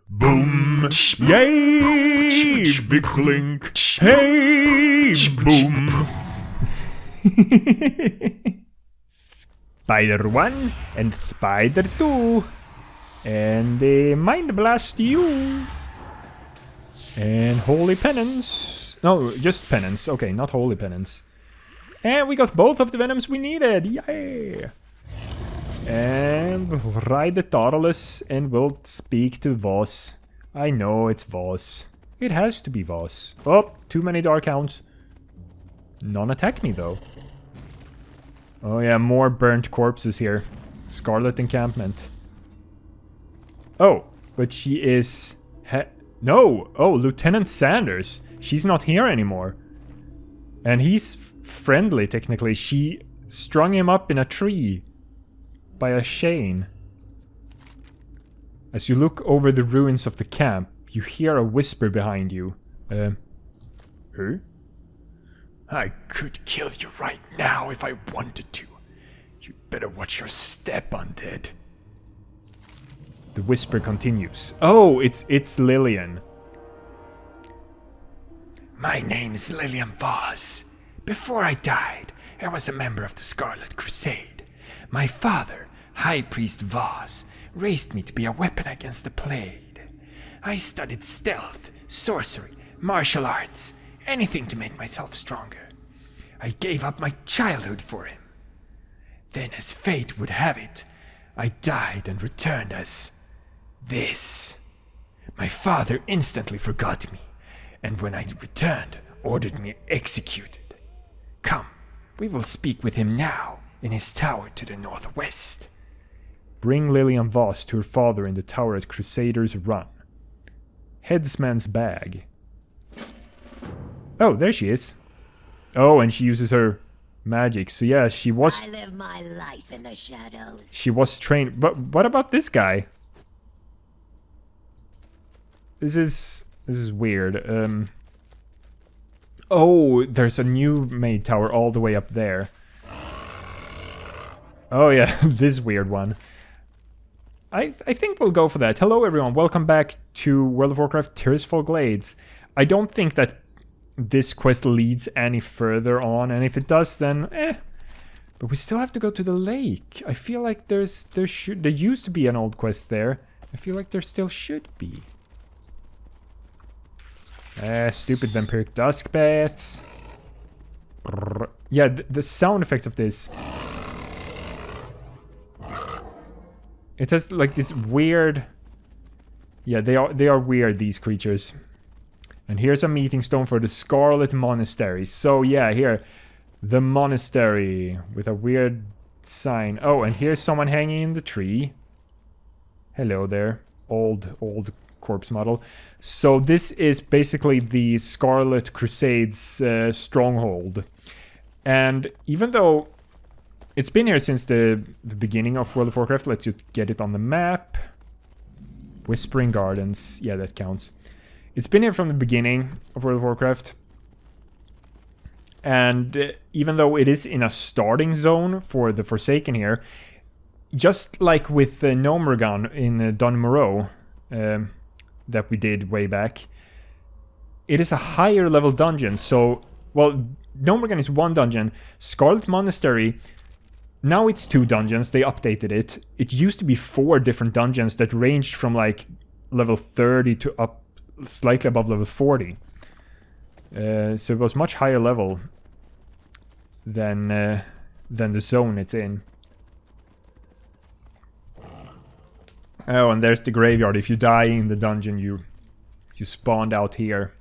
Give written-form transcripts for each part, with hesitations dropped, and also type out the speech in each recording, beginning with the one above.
Boom! Yay! VikzeLink! Hey! Boom! Spider 1 and Spider 2. And they mind blast you. And Holy Penance. No, just Penance. Okay, not Holy Penance. And we got both of the Venoms we needed. Yay! And we'll ride the Tartarus and we'll speak to Voss. I know it's Voss. It has to be Voss. Oh, too many Dark Hounds. None attack me though. Oh yeah, more burnt corpses here. Scarlet encampment. Oh, but she is... No! Oh, Lieutenant Sanders. She's not here anymore. And he's friendly, technically. She strung him up in a tree. By a chain. As you look over the ruins of the camp, you hear a whisper behind you. Who? I could kill you right now if I wanted to. You better watch your step, Undead. The whisper continues. Oh, it's Lilian. My name is Lilian Voss. Before I died, I was a member of the Scarlet Crusade. My father, High Priest Voss, raised me to be a weapon against the plague. I studied stealth, sorcery, martial arts, anything to make myself stronger. I gave up my childhood for him. Then, as fate would have it, I died and returned as this. My father instantly forgot me, and when I returned, ordered me executed. Come, we will speak with him now, in his tower to the northwest. Bring Lilian Voss to her father in the tower at Crusader's Run. Headsman's bag. Oh, there she is. Oh, and she uses her magic. So yeah, she was... I live my life in the shadows. She was trained. But what about this guy? This is weird. Oh, there's a new maid tower all the way up there. Oh yeah, this weird one. I think we'll go for that. Hello everyone, welcome back to World of Warcraft Tirisfal Glades. I don't think that this quest leads any further on, and if it does, then but we still have to go to the lake. I feel like there used to be an old quest there. I feel like there still should be. Stupid vampiric dusk bats. Brrr. Yeah, the sound effects of this. It has like this weird... Yeah, they are weird, these creatures. And here's a meeting stone for the Scarlet Monestary. So yeah, here. The monastery with a weird sign. Oh, and here's someone hanging in the tree. Hello there. Old corpse model. So this is basically the Scarlet Crusade's stronghold. And even though it's been here since the beginning of World of Warcraft, let's just get it on the map. Whispering Gardens, yeah, that counts. It's been here from the beginning of World of Warcraft. And even though it is in a starting zone for the Forsaken here, just like with Nomergan in Dun Morrow, that we did way back, it is a higher level dungeon. So, well, Nomergan is one dungeon. Scarlet Monestary, now it's 2 dungeons. They updated it. It used to be 4 different dungeons that ranged from like level 30 to up slightly above level 40. So it was much higher level than the zone it's in. Oh, and there's the graveyard. If you die in the dungeon, you spawned out here.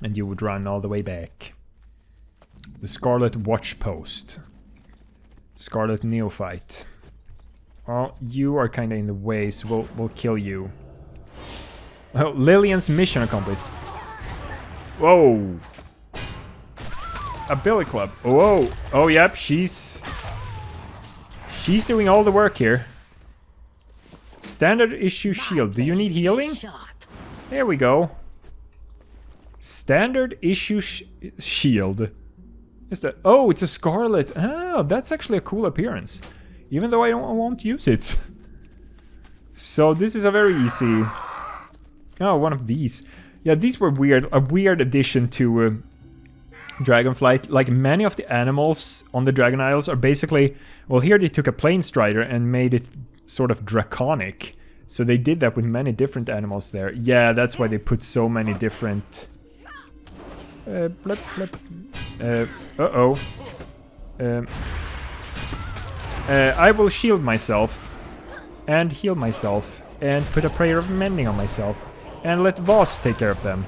And you would run all the way back. The Scarlet Watch Post. Scarlet Neophyte. Oh, you are kinda in the way, so we'll kill you. Oh, Lilian's mission accomplished. Whoa! A billy club. Whoa! Oh, yep, she's doing all the work here. Standard issue shield. Do you need healing? There we go. Standard issue shield. Is that? Oh, it's a scarlet. Oh, that's actually a cool appearance. Even though I won't use it. So this is a very easy... Oh, one of these. Yeah, these were weird. A weird addition to Dragonflight. Like, many of the animals on the Dragon Isles are basically... Well, here they took a Plain Strider and made it sort of draconic. So they did that with many different animals there. Yeah, that's why they put so many different... blip, blip. Uh-oh. I will shield myself. And heal myself. And put a Prayer of Mending on myself. And let Voss take care of them.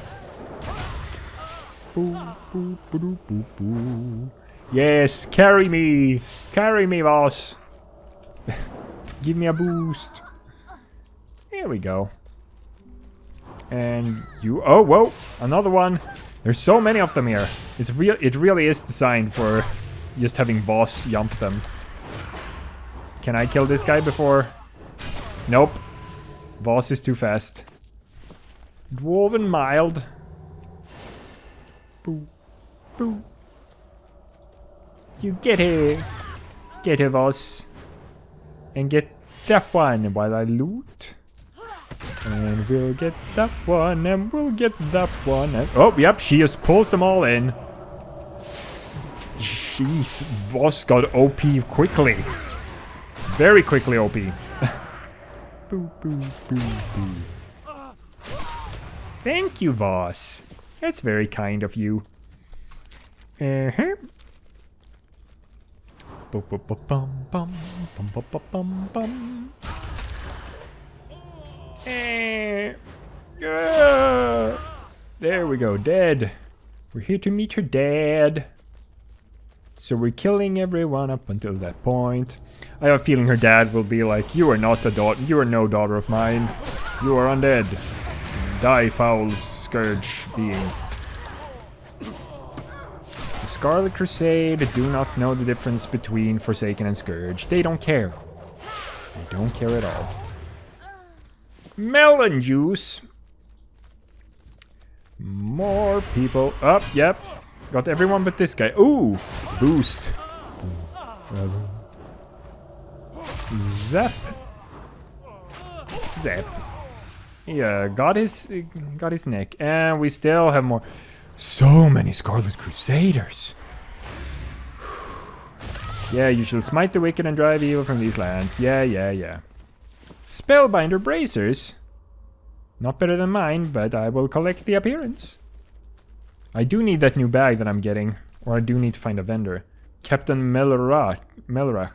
Boo, boo, boo, boo, boo. Yes, carry me! Carry me, Voss! Give me a boost. There we go. And you... Oh, whoa! Another one! There's so many of them here. It really is designed for just having Voss jump them. Can I kill this guy before... Nope. Voss is too fast. Dwarven mild. Boo. Boo. You get here. Get here, Voss. And get that one while I loot. And we'll get that one, and we'll get that one. And oh, yep, she just pulls them all in. Jeez, Voss got OP quickly. Very quickly OP. Boo, boo, boo, boo. Thank you, Voss. That's very kind of you. Uh-huh. There we go, dead. We're here to meet your dad. So we're killing everyone up until that point. I have a feeling her dad will be like, you are not a daughter, you are no daughter of mine. You are undead. Die, foul scourge being. The Scarlet Crusade do not know the difference between Forsaken and Scourge. They don't care. They don't care at all. Melon juice. More people. Up, yep. Got everyone but this guy. Ooh, boost. Zap. Zap. Yeah, got his neck. And we still have more. So many Scarlet Crusaders. Yeah, you shall smite the wicked and drive evil from these lands. Yeah, yeah, yeah. Spellbinder bracers. Not better than mine, but I will collect the appearance. I do need that new bag that I'm getting. Or I do need to find a vendor. Captain Melrach.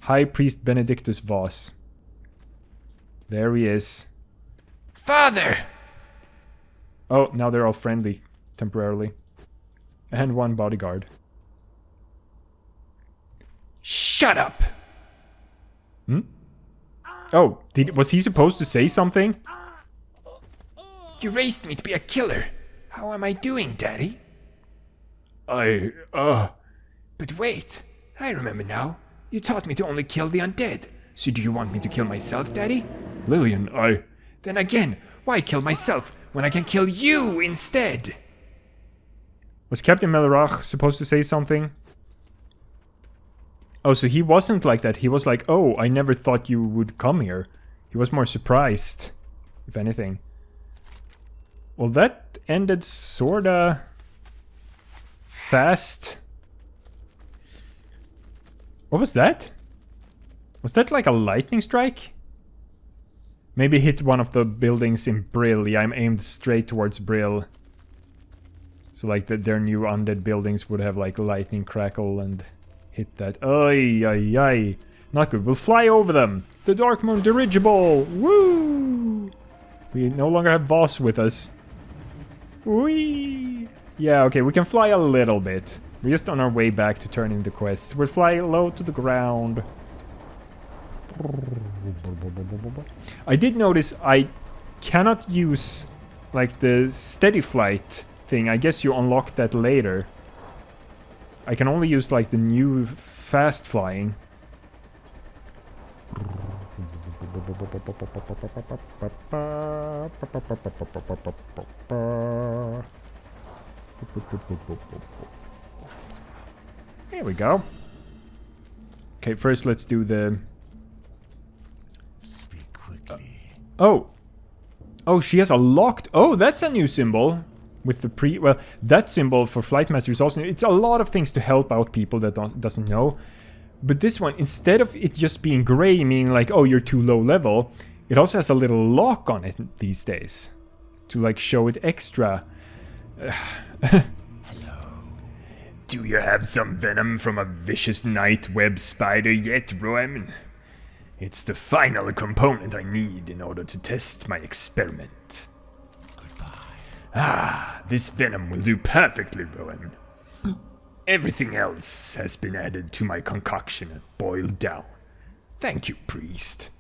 High Priest Benedictus Voss. There he is. Father! Oh, now they're all friendly. Temporarily. And one bodyguard. Shut up! Hmm? Oh, was he supposed to say something? You raised me to be a killer. How am I doing, Daddy? But wait, I remember now. You taught me to only kill the undead. So do you want me to kill myself, Daddy? Lilian, Then again, why kill myself when I can kill you instead? Was Captain Melrach supposed to say something? Oh, so he wasn't like that. He was like, oh, I never thought you would come here. He was more surprised, if anything. Well, that ended sorta fast. What was that? Was that like a lightning strike? Maybe hit one of the buildings in Brill. Yeah, I'm aimed straight towards Brill. So like their new undead buildings would have like lightning crackle and hit that. Ay, ay, ay. Not good. We'll fly over them. The Darkmoon dirigible. Woo! We no longer have Voss with us. Whee! Yeah, okay, we can fly a little bit. We're just on our way back to turn in the quests. We'll fly low to the ground. I did notice I cannot use like the steady flight thing. I guess you unlock that later. I can only use like the new fast flying. There we go. Okay, first let's do the... Oh. Oh, she has a locked... Oh, that's a new symbol. With the well, that symbol for Flight Master is also... It's a lot of things to help out people that doesn't know. But this one, instead of it just being gray, meaning like, oh, you're too low level, it also has a little lock on it these days. To like show it extra. Hello. Do you have some venom from a vicious night web spider yet, Roem? It's the final component I need in order to test my experiment. Ah, this venom will do perfectly, Rowan. Everything else has been added to my concoction and boiled down. Thank you, priest.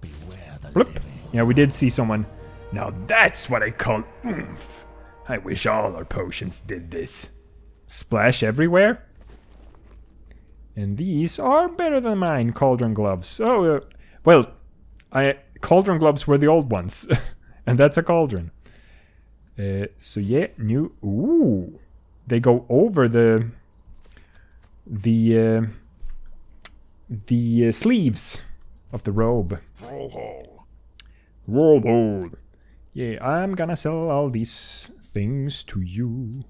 Beware the Bloop. living. Yeah, we did see someone. Now that's what I call oomph. I wish all our potions did this. Splash everywhere. And these are better than mine, cauldron gloves. Oh, well, cauldron gloves were the old ones. And that's a cauldron. So yeah, new... Ooh! They go over the sleeves of the robe. Roll. Yeah, I'm gonna sell all these things to you.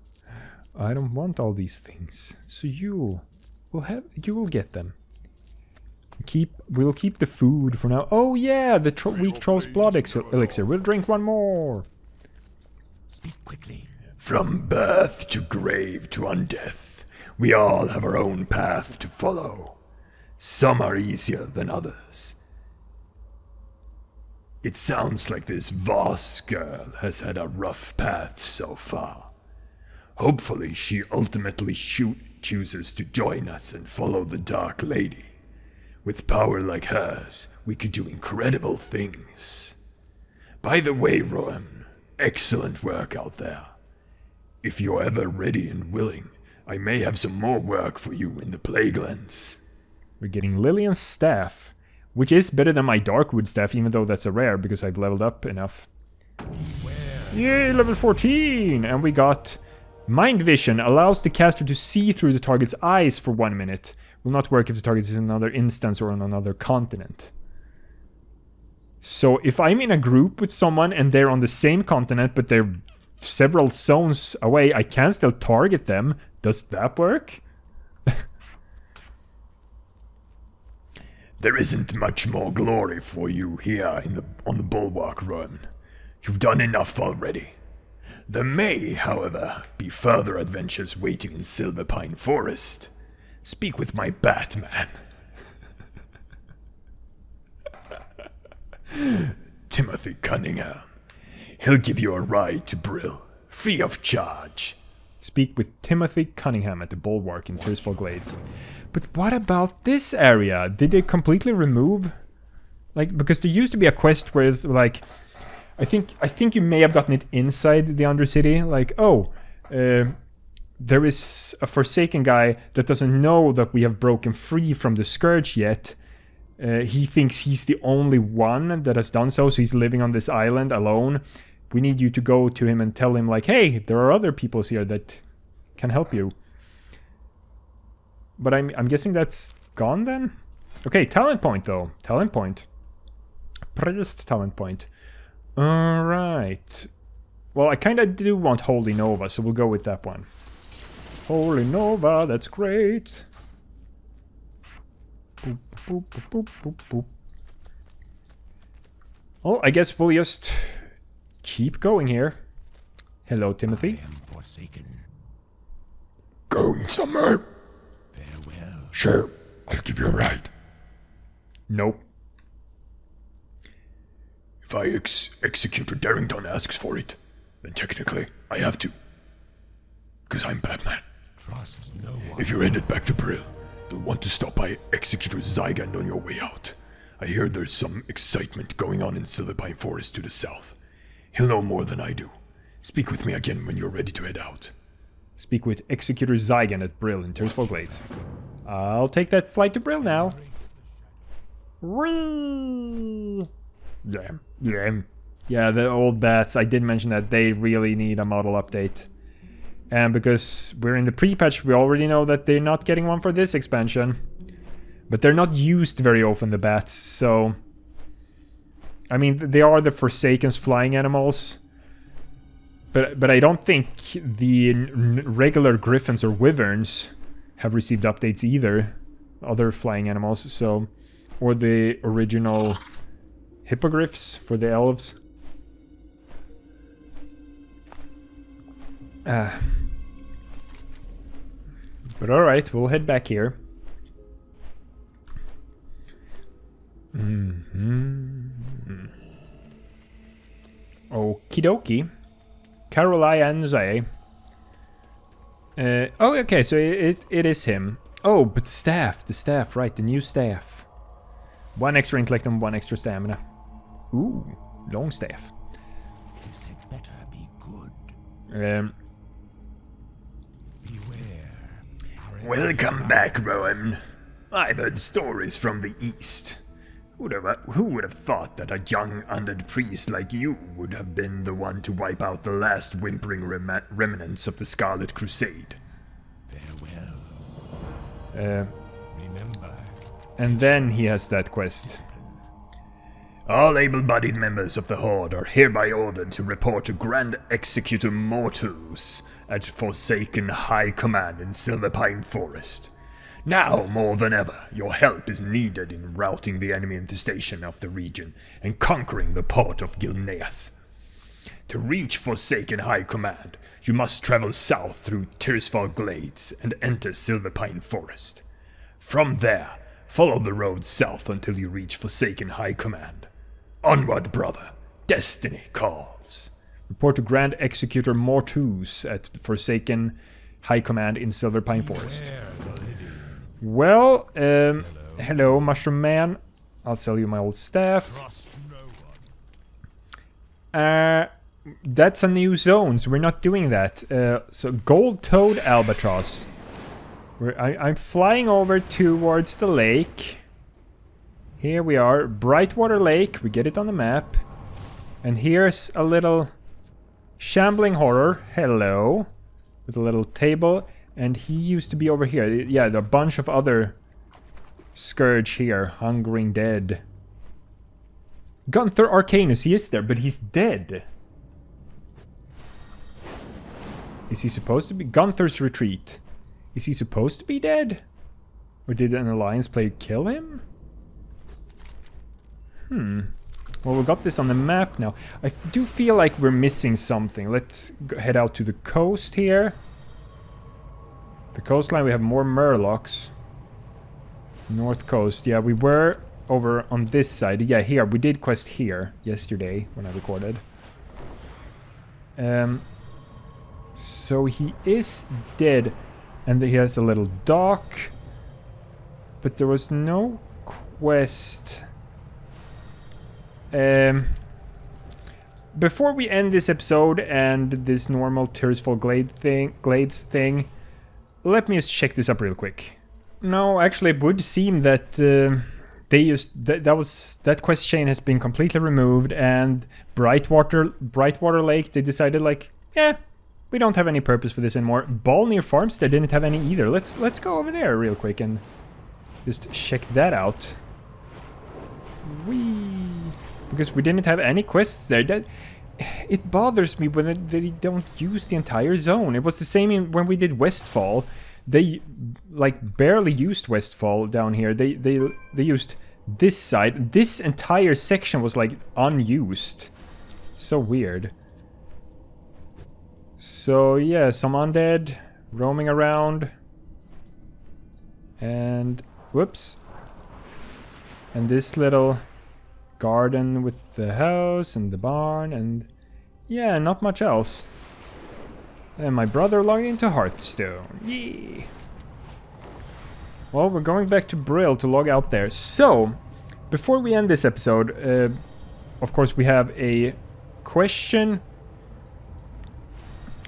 I don't want all these things. So you will get them. We'll keep the food for now. Oh yeah, the weak troll's blood elixir. We'll drink one more. Speak quickly. From birth to grave to undeath, we all have our own path to follow. Some are easier than others. It sounds like this Voss girl has had a rough path so far. Hopefully she ultimately chooses to join us and follow the Dark Lady. With power like hers, we could do incredible things. By the way, Roem, excellent work out there. If you're ever ready and willing, I may have some more work for you in the Plaguelands. We're getting Lilian's staff, which is better than my Darkwood staff, even though that's a rare because I've leveled up enough. Yay, level 14! And we got Mind Vision, allows the caster to see through the target's eyes for 1 minute. Will not work if the target is in another instance or on another continent. So if I'm in a group with someone and they're on the same continent but they're several zones away, I can still target them. Does that work? There isn't much more glory for you here on the bulwark run. You've done enough already. There may, however, be further adventures waiting in Silverpine Forest. Speak with my Batman. Timothy Cunningham. He'll give you a ride to Brill, free of charge. Speak with Timothy Cunningham at the Bulwark in Tirisfal Glades. But what about this area? Did they completely remove... Like, because there used to be a quest where it's like... I think you may have gotten it inside the Undercity. Like, oh, there is a Forsaken guy that doesn't know that we have broken free from the Scourge yet. He thinks he's the only one that has done so he's living on this island alone. We need you to go to him and tell him, like, hey, there are other peoples here that can help you. But I'm guessing that's gone then? Okay, talent point though. Talent point. Priest talent point. Alright. Well, I kinda do want Holy Nova, so we'll go with that one. Holy Nova, that's great. Boop, boop, boop, boop, boop, boop. Well, I guess we'll just keep going here. Hello, Timothy. I am forsaken. Going somewhere? Farewell. Sure, I'll give you a ride. Nope. If I Executor Darrington asks for it, then technically I have to. Because I'm Batman. Trust no one. If you're headed back to Brill, you'll want to stop by Executor Zygand on your way out. I hear there's some excitement going on in Silverpine Forest to the south. He'll know more than I do. Speak with me again when you're ready to head out. Speak with Executor Zygand at Brill in Tirisfal Glades. I'll take that flight to Brill now. Whee! Yeah, the old bats, I did mention that they really need a model update. And because we're in the pre-patch, we already know that they're not getting one for this expansion. But they're not used very often, the bats, so... I mean, they are the Forsaken's flying animals. But I don't think the regular griffins or wyverns have received updates either. Other flying animals, so... Or the original hippogriffs for the elves. But alright, we'll head back here. Okie dokie. Carolianze. Oh, okay, so it is him. Oh, but the staff, right, the new staff. 1 extra intellect and 1 extra stamina. Ooh, long staff. This had better be good. Beware. Welcome back, Rowan. I've heard stories from the east. Who would have thought that a young undead priest like you would have been the one to wipe out the last whimpering remnants of the Scarlet Crusade? Farewell. Remember. And then he has that quest. All able-bodied members of the Horde are hereby ordered to report to Grand Executor Mortus at Forsaken High Command in Silverpine Forest. Now, more than ever, your help is needed in routing the enemy infestation of the region and conquering the port of Gilneas. To reach Forsaken High Command, you must travel south through Tirisfal Glades and enter Silverpine Forest. From there, follow the road south until you reach Forsaken High Command. Onward, brother. Destiny calls. Report to Grand Executor Mortus at Forsaken High Command in Silverpine Forest. Well, hello, Mushroom Man. I'll sell you my old staff. That's a new zone, so we're not doing that. So, Gold Toad Albatross. I'm flying over towards the lake. Here we are, Brightwater Lake. We get it on the map. And here's a little shambling horror. Hello. With a little table. And he used to be over here. Yeah, there are a bunch of other Scourge here. Hungering dead. Gunther Arcanus, he is there, but he's dead. Is he supposed to be? Gunther's Retreat. Is he supposed to be dead? Or did an alliance player kill him? Well, we got this on the map now. I do feel like we're missing something. Let's head out to the coast here. The coastline, we have more murlocs. North coast, yeah, we were over on this side. Yeah, here, we did quest here yesterday when I recorded. So he is dead. And he has a little dock. But there was no quest. Before we end this episode and this normal Tirisfal Glades thing, let me just check this up real quick. No, actually it would seem that they used that quest chain has been completely removed, and Brightwater Lake, they decided like, yeah, we don't have any purpose for this anymore. Balnear Farmstead didn't have any either. Let's go over there real quick and just check that out. Because we didn't have any quests there. That it bothers me when they don't use the entire zone. It was the same when we did Westfall. They like barely used Westfall down here. They used this side. This entire section was like unused. So weird. So yeah, some undead roaming around. And whoops. And this little garden with the house and the barn, and yeah, not much else. And my brother logged into Hearthstone. Yeah. Well, we're going back to Brill to log out there. So, before we end this episode, of course we have a question.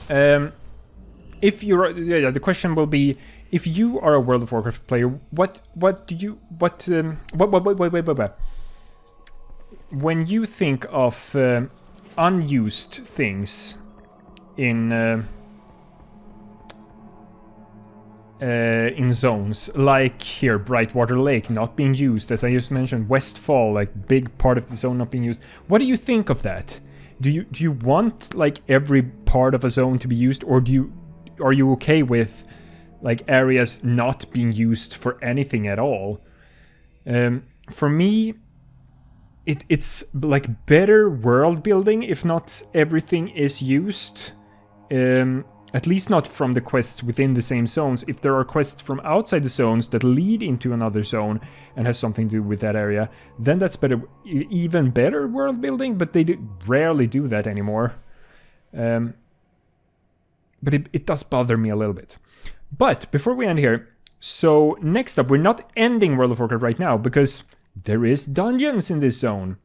If you're, the question will be, if you are a World of Warcraft player, what do you, wait. When you think of unused things in in zones, like here, Brightwater Lake not being used, as I just mentioned, Westfall, like big part of the zone not being used. What do you think of that? Do you want like every part of a zone to be used, or are you okay with like areas not being used for anything at all? For me, it's like better world building if not everything is used. At least not from the quests within the same zones. If there are quests from outside the zones that lead into another zone and has something to do with that area, then that's better, even better world building, but they rarely do that anymore. But it does bother me a little bit. But before we end here, so next up, we're not ending World of Warcraft right now because there is dungeons in this zone.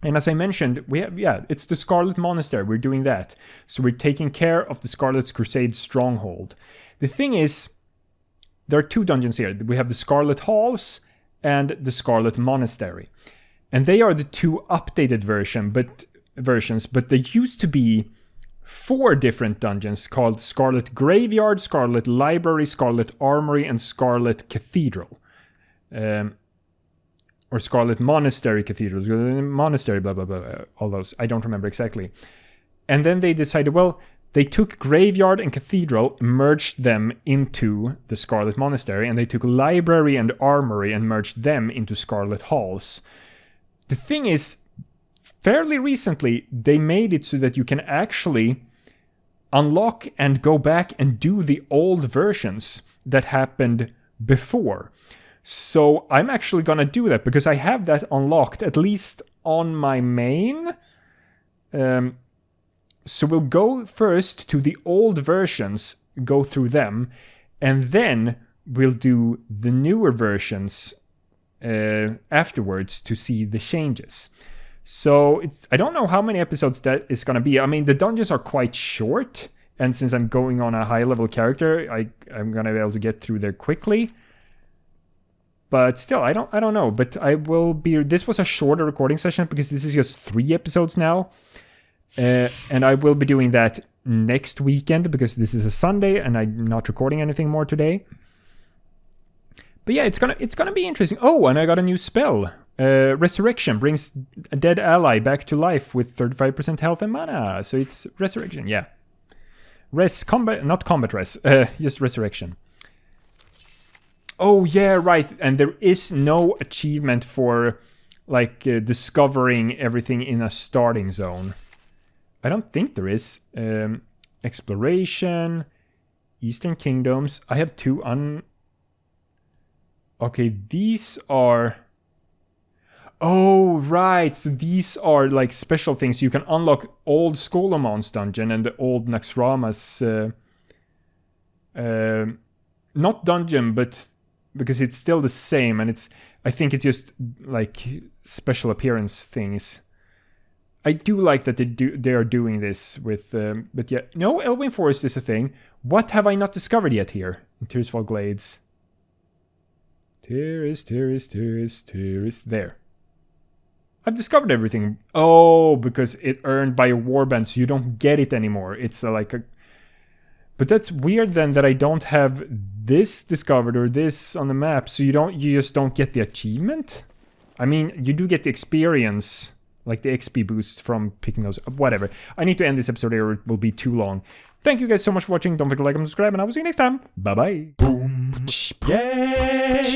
And as I mentioned, we have, it's the Scarlet Monestary. We're doing that. So we're taking care of the Scarlet Crusade stronghold. The thing is, there are two dungeons here. We have the Scarlet Halls and the Scarlet Monestary. And they are the two updated versions, but there used to be 4 different dungeons called Scarlet Graveyard, Scarlet Library, Scarlet Armory, and Scarlet Cathedral. Or Scarlet Monastery Cathedrals, Monastery, blah, blah, blah, all those. I don't remember exactly. And then they decided, well, they took Graveyard and Cathedral, merged them into the Scarlet Monastery, and they took Library and Armory and merged them into Scarlet Halls. The thing is, fairly recently, they made it so that you can actually unlock and go back and do the old versions that happened before. So I'm actually gonna do that because I have that unlocked, at least on my main. So we'll go first to the old versions, go through them, and then we'll do the newer versions afterwards to see the changes. So I don't know how many episodes that is gonna be. I mean, the dungeons are quite short, and since I'm going on a high level character, I'm gonna be able to get through there quickly. But still, I don't know. But I will be. This was a shorter recording session because this is just 3 episodes now, and I will be doing that next weekend because this is a Sunday and I'm not recording anything more today. But yeah, it's gonna be interesting. Oh, and I got a new spell. Resurrection brings a dead ally back to life with 35% health and mana. So it's resurrection. Yeah, not combat res. Just resurrection. Oh yeah, right. And there is no achievement for like discovering everything in a starting zone. I don't think there is. Exploration, Eastern Kingdoms. I have 2 Okay, these are... Oh, right. So these are like special things. You can unlock old Skolomon's dungeon and the old Naxxrama's... not dungeon, but... because it's still the same, and I think it's just like special appearance things. I do like that they are doing this with, but yeah, no, Elwyn Forest is a thing. What have I not discovered yet here in Tirisfal Glades? Tiris, there. I've discovered everything. Oh, because it earned by a warband, so you don't get it anymore. It's like a... But that's weird then that I don't have this discovered or this on the map, so you just don't get the achievement? I mean, you do get the experience, like the XP boosts from picking those up, whatever. I need to end this episode here or it will be too long. Thank you guys so much for watching, don't forget to like and subscribe, and I will see you next time. Bye bye. Boom, yay,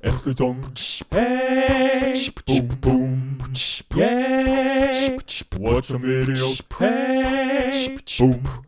everything, hey, boom, boom, yay, watch some videos, hey, boom.